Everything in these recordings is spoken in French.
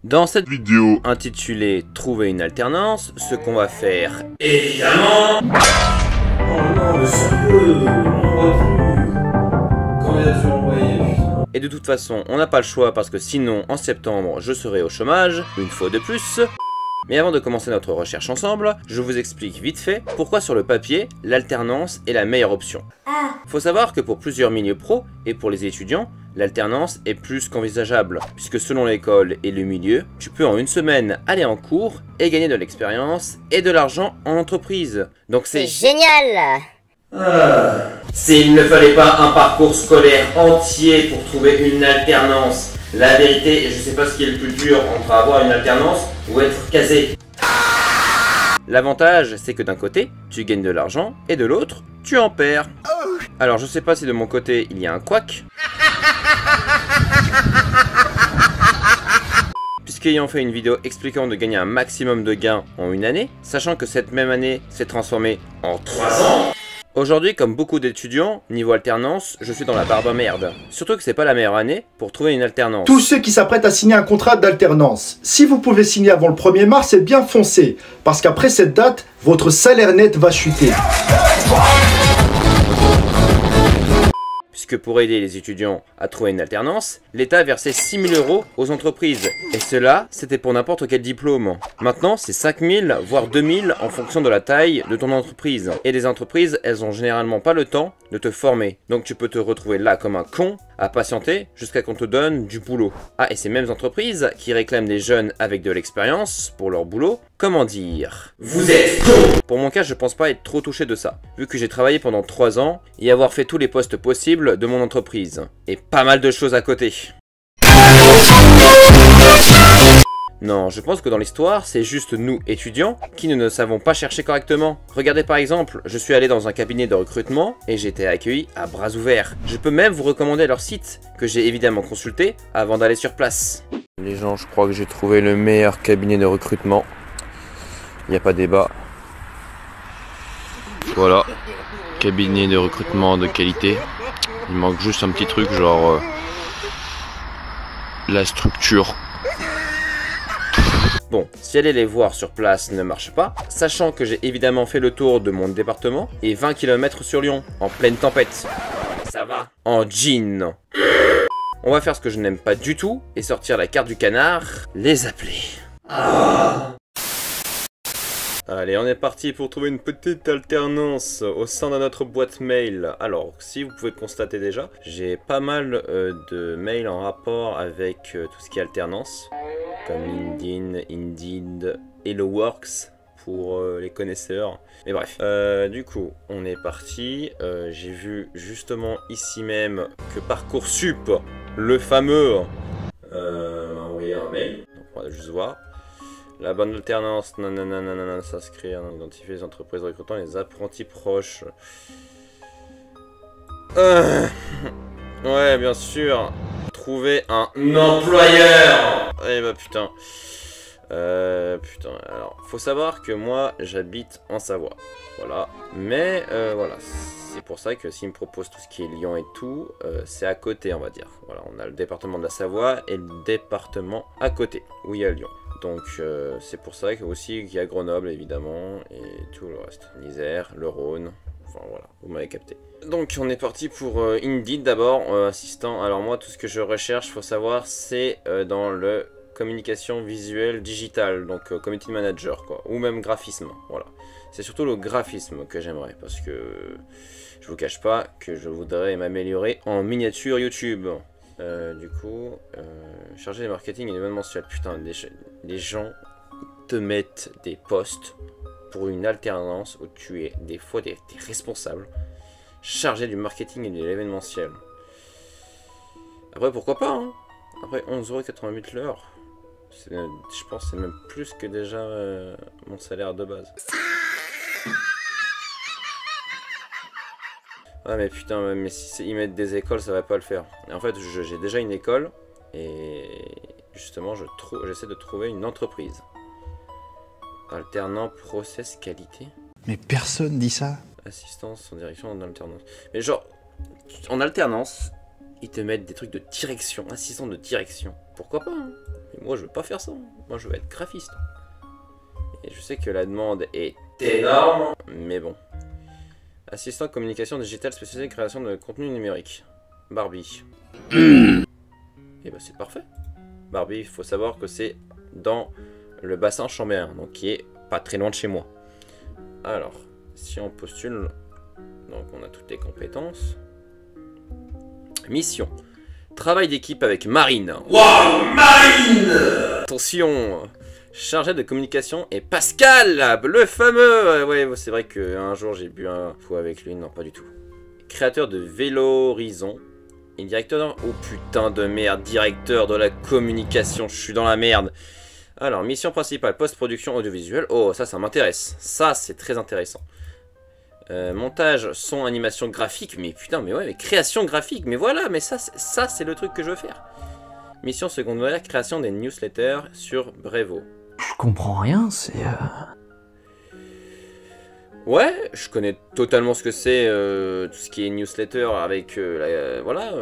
Dans cette vidéo intitulée Trouver une alternance, ce qu'on va faire, évidemment... Oh non, mais sérieux, on voit plus. Quand il a dû envoyer, putain. Et de toute façon, on n'a pas le choix parce que sinon, en septembre, je serai au chômage, une fois de plus. Mais avant de commencer notre recherche ensemble, je vous explique vite fait pourquoi sur le papier, l'alternance est la meilleure option. Faut savoir que pour plusieurs milieux pro et pour les étudiants, l'alternance est plus qu'envisageable, puisque selon l'école et le milieu, tu peux en une semaine aller en cours et gagner de l'expérience et de l'argent en entreprise. Donc c'est génial! S'il ne fallait pas un parcours scolaire entier pour trouver une alternance, la vérité, je sais pas ce qui est le plus dur entre avoir une alternance ou être casé. L'avantage, c'est que d'un côté, tu gagnes de l'argent et de l'autre, tu en perds. Alors je sais pas si de mon côté, il y a un couac. Puisqu'ayant fait une vidéo expliquant de gagner un maximum de gains en une année, sachant que cette même année s'est transformée en 3 ans, aujourd'hui, comme beaucoup d'étudiants, niveau alternance, je suis dans la barbe à merde. Surtout que c'est pas la meilleure année pour trouver une alternance. Tous ceux qui s'apprêtent à signer un contrat d'alternance, si vous pouvez signer avant le 1er mars, c'est bien foncé, parce qu'après cette date, votre salaire net va chuter. Puisque pour aider les étudiants à trouver une alternance, l'État versait 6 000 € aux entreprises. Et cela, c'était pour n'importe quel diplôme. Maintenant, c'est 5 000, voire 2 000 en fonction de la taille de ton entreprise. Et les entreprises, elles ont généralement pas le temps de te former. Donc tu peux te retrouver là comme un con, à patienter jusqu'à qu'on te donne du boulot. Ah, et ces mêmes entreprises qui réclament des jeunes avec de l'expérience pour leur boulot, comment dire? Vous êtes con! Pour mon cas, je pense pas être trop touché de ça, vu que j'ai travaillé pendant 3 ans et avoir fait tous les postes possibles de mon entreprise. Et pas mal de choses à côté. Non, je pense que dans l'histoire, c'est juste nous, étudiants, qui ne savons pas chercher correctement. Regardez par exemple, je suis allé dans un cabinet de recrutement et j'ai été accueilli à bras ouverts. Je peux même vous recommander leur site, que j'ai évidemment consulté avant d'aller sur place. Les gens, je crois que j'ai trouvé le meilleur cabinet de recrutement. Il n'y a pas débat. Voilà, cabinet de recrutement de qualité. Il manque juste un petit truc, genre la structure. Bon, si aller les voir sur place ne marche pas, sachant que j'ai évidemment fait le tour de mon département et 20 km sur Lyon, en pleine tempête. Ça va. En jean. On va faire ce que je n'aime pas du tout et sortir la carte du canard, les appeler. Allez, on est parti pour trouver une petite alternance au sein de notre boîte mail. Alors, si vous pouvez le constater déjà, j'ai pas mal de mails en rapport avec tout ce qui est alternance, comme LinkedIn, Indeed, HelloWorks pour les connaisseurs. Mais bref, du coup, on est parti. J'ai vu justement ici même que Parcoursup, le fameux, m'a envoyé un mail. Donc on va juste voir. La bonne alternance, nanana, s'inscrire, identifier les entreprises recrutant les apprentis proches. Ouais, bien sûr. Trouver un employeur. Eh bah putain. Putain, alors, faut savoir que moi, j'habite en Savoie. Voilà. Mais, voilà. C'est pour ça que s'ils me proposent tout ce qui est Lyon et tout, c'est à côté, on va dire. Voilà, on a le département de la Savoie et le département à côté, où il y a Lyon. Donc c'est pour ça qu'il y a Grenoble évidemment et tout le reste. L'Isère, le Rhône, enfin voilà, vous m'avez capté. Donc on est parti pour Indeed d'abord, assistant. Alors moi tout ce que je recherche, faut savoir, c'est dans le communication visuelle digitale, donc community manager quoi, ou même graphisme, voilà. C'est surtout le graphisme que j'aimerais parce que je vous cache pas que je voudrais m'améliorer en miniature YouTube. Du coup, charger les marketing et l'événementiel. Putain, les gens te mettent des posts pour une alternance où tu es des fois t'es responsable, chargé du marketing et de l'événementiel. Après, pourquoi pas, hein. Après 11,88 € l'heure. Je pense que c'est même plus que déjà mon salaire de base. Ah mais putain, mais si ils mettent des écoles, ça va pas le faire. Et en fait, j'ai déjà une école et justement, j'essaie de trouver une entreprise. Alternant process qualité. Mais personne dit ça. Assistance en direction en alternance. Mais genre, en alternance, ils te mettent des trucs de direction, assistant de direction. pourquoi pas, hein. Mais moi je veux pas faire ça, hein. Moi je veux être graphiste. Et je sais que la demande est énorme, mais bon. Assistant communication digitale spécialisé création de contenu numérique. Barbie. Et bah c'est parfait. Barbie, il faut savoir que c'est dans le bassin chambéen, donc qui est pas très loin de chez moi. Alors, si on postule, donc on a toutes les compétences. Mission. Travail d'équipe avec Marine. Waouh, Marine! Attention, chargé de communication et Pascal, le fameux. Ouais, c'est vrai qu'un jour j'ai bu un coup avec lui, non pas du tout. Créateur de Vélo Horizon et directeur. Oh putain de merde, directeur de la communication, je suis dans la merde. Alors, mission principale, post-production audiovisuelle. Oh, ça m'intéresse. Ça, c'est très intéressant. Montage, son, animation graphique. Mais putain, mais ouais, mais création graphique. Mais voilà, mais ça c'est le truc que je veux faire. Mission secondaire, création des newsletters sur Brevo. Je comprends rien, c'est... Ouais, je connais totalement ce que c'est, tout ce qui est newsletter avec voilà.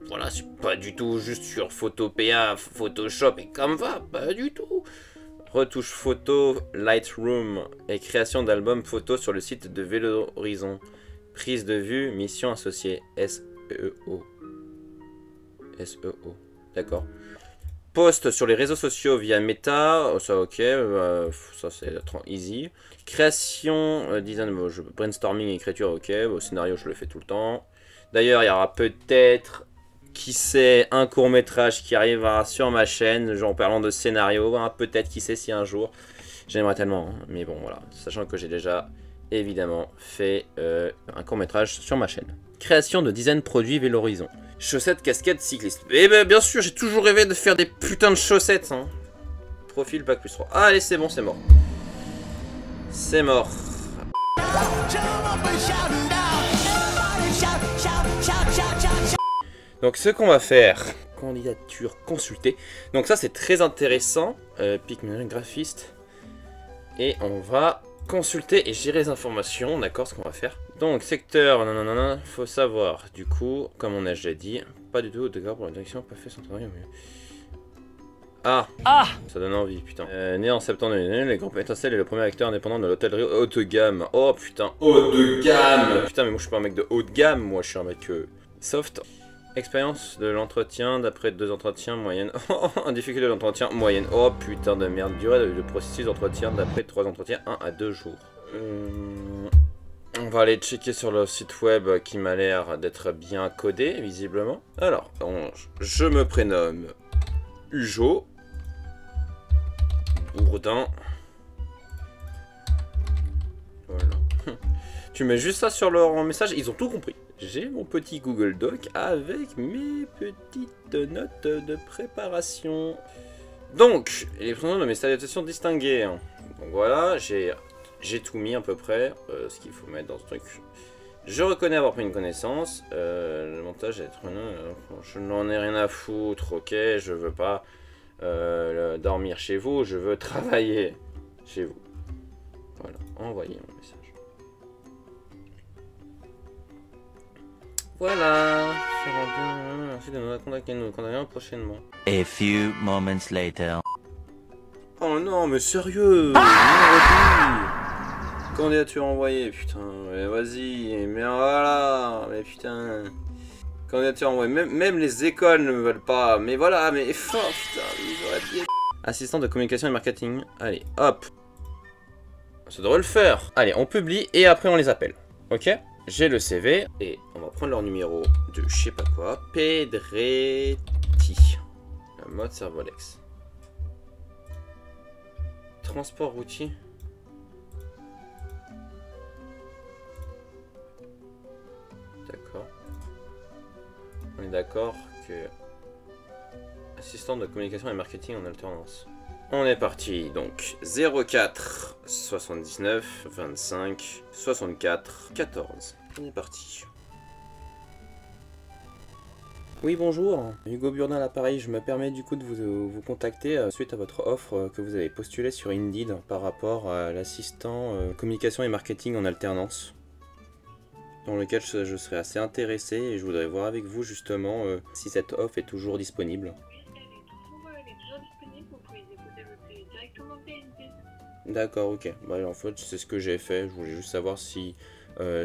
Voilà, c'est pas du tout juste sur Photopea, Photoshop et Canva, pas du tout. Retouche photo, Lightroom et création d'albums photos sur le site de Vélo Horizon. Prise de vue, mission associée, SEO. SEO, d'accord. Post sur les réseaux sociaux via Meta, ça ok, ça c'est easy. Création, design, brainstorming, écriture, ok. Scénario, je le fais tout le temps. D'ailleurs, il y aura peut-être, qui sait, un court-métrage qui arrivera sur ma chaîne, genre en parlant de scénario, hein, peut-être, qui sait si un jour. J'aimerais tellement, hein, mais bon, voilà. Sachant que j'ai déjà, évidemment, fait un court-métrage sur ma chaîne. Création de design produits Vélo Horizon. Chaussettes, casquettes, cycliste. Eh ben, bien sûr, j'ai toujours rêvé de faire des putains de chaussettes, hein. Profil, bac plus 3. Ah, allez, c'est bon, c'est mort. C'est mort. Donc ce qu'on va faire, candidature consultée. Donc ça c'est très intéressant, pic graphiste. Et on va consulter et gérer les informations, d'accord, ce qu'on va faire. Donc secteur, nanana, faut savoir, du coup, comme on a déjà dit, pas du tout, d'accord, pour la direction, pas fait son travail, mais... Ah, ça donne envie, putain. Né en septembre 2000, les Grands Étincelles est le premier acteur indépendant de l'hôtellerie haut de gamme. Oh putain, haut de gamme. Putain, mais moi je suis pas un mec de haut de gamme, moi je suis un mec soft. Expérience de l'entretien d'après 2 entretiens moyenne. Oh, difficulté de l'entretien moyenne. Oh putain de merde. Durée de processus d'entretien d'après 3 entretiens, 1 à 2 jours. On va aller checker sur le site web qui m'a l'air d'être bien codé, visiblement. Alors, je me prénomme Ujo Bourdin. Voilà. Tu mets juste ça sur leur message, ils ont tout compris. J'ai mon petit Google Doc avec mes petites notes de préparation. Donc, les prénoms de mes salutations distinguées. Donc voilà, j'ai tout mis à peu près, ce qu'il faut mettre dans ce truc. Je reconnais avoir pris une connaissance. Le montage est je n'en ai rien à foutre, ok. Je veux pas dormir chez vous, je veux travailler chez vous. Voilà, envoyer mon message. Voilà, merci de nous contacter, prochainement. A few moments later. Oh non, mais sérieux, candidature envoyée, putain, mais vas-y, mais voilà, mais putain. Candidature envoyée, même les écoles ne me veulent pas, mais voilà, mais fort, putain, ils auraient dit. Assistant de communication et marketing, allez, hop. Ça devrait le faire. Allez, on publie et après on les appelle, ok? J'ai le CV et on va prendre leur numéro de je sais pas quoi. Pedretti. La mode Servolex. Transport routier. D'accord. On est d'accord que... Assistant de communication et marketing en alternance. On est parti, donc 04 79 25 64 14. On est parti. Oui, bonjour, Hugo Burdin à l'appareil. Je me permets du coup de vous contacter suite à votre offre que vous avez postulée sur Indeed par rapport à l'assistant communication et marketing en alternance, dans lequel je serais assez intéressé et je voudrais voir avec vous justement si cette offre est toujours disponible. proposer votre CV directement via Indeed. D'accord, ok. Bah, en fait, c'est ce que j'ai fait. Je voulais juste savoir si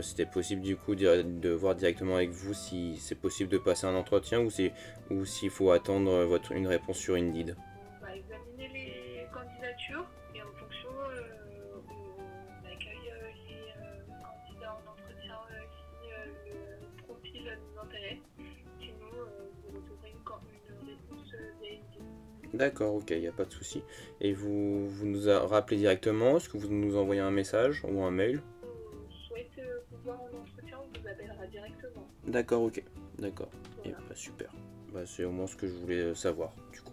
c'était possible du coup de voir directement avec vous si c'est possible de passer un entretien ou s'il faut attendre une réponse sur Indeed. On va examiner les candidatures et en fonction, on accueille les candidats en entretien si le profil nous intéresse. Sinon, vous recevrez une réponse via Indeed. D'accord, ok, il n'y a pas de souci. Et vous nous rappelez directement? Est-ce que vous nous envoyez un message ou un mail? On souhaite vous voir en entretien, on vous appellera directement. D'accord, ok, d'accord. Voilà. Et bah, super. Bah, c'est au moins ce que je voulais savoir du coup.